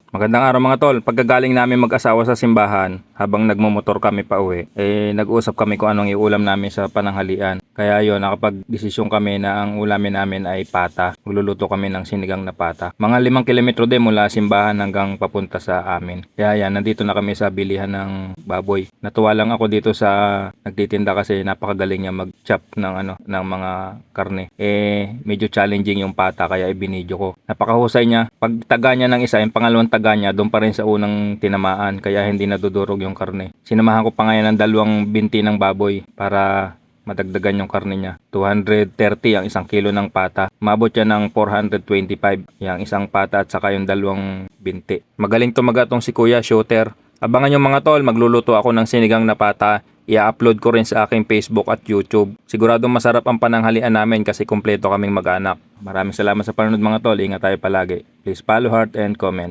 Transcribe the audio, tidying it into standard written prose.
Magandang araw mga tol. Pagkagaling namin mag-asawa sa simbahan, habang nagmumotor kami pa uwi, nag-usap kami kung anong iulam namin sa pananghalian. Kaya yon, nakapag-desisyon kami na ang ulamin namin ay pata. Magluluto kami ng sinigang na pata. Mga 5 kilometro din mula simbahan hanggang papunta sa amin. Kaya yan, nandito na kami sa bilihan ng baboy. Natuwa lang ako dito sa nagtitinda kasi napakagaling niya mag-chop ng mga karne. Medyo challenging yung pata kaya ibinidyo ko. Napakahusay niya. Pag taga niya ng isa, yung pangalawang taga niya doon pa rin sa unang tinamaan kaya hindi nadudurog yung karne. Sinamahan ko pa ngayon ng 2 binti ng baboy para madagdagan yung karne niya. 230 ang 1 kilo ng pata. Mabot yan ng 425 yung isang pata at saka yung 2 binti. Magaling tumaga tong si Kuya Shooter. Abangan yung mga tol, magluluto ako ng sinigang na pata. I-upload ko rin sa aking Facebook at YouTube. Siguradong masarap ang pananghalian namin kasi kumpleto kaming mag-anak. Maraming salamat sa panonood mga tol. Ingat tayo palagi. Please follow, heart, and comment.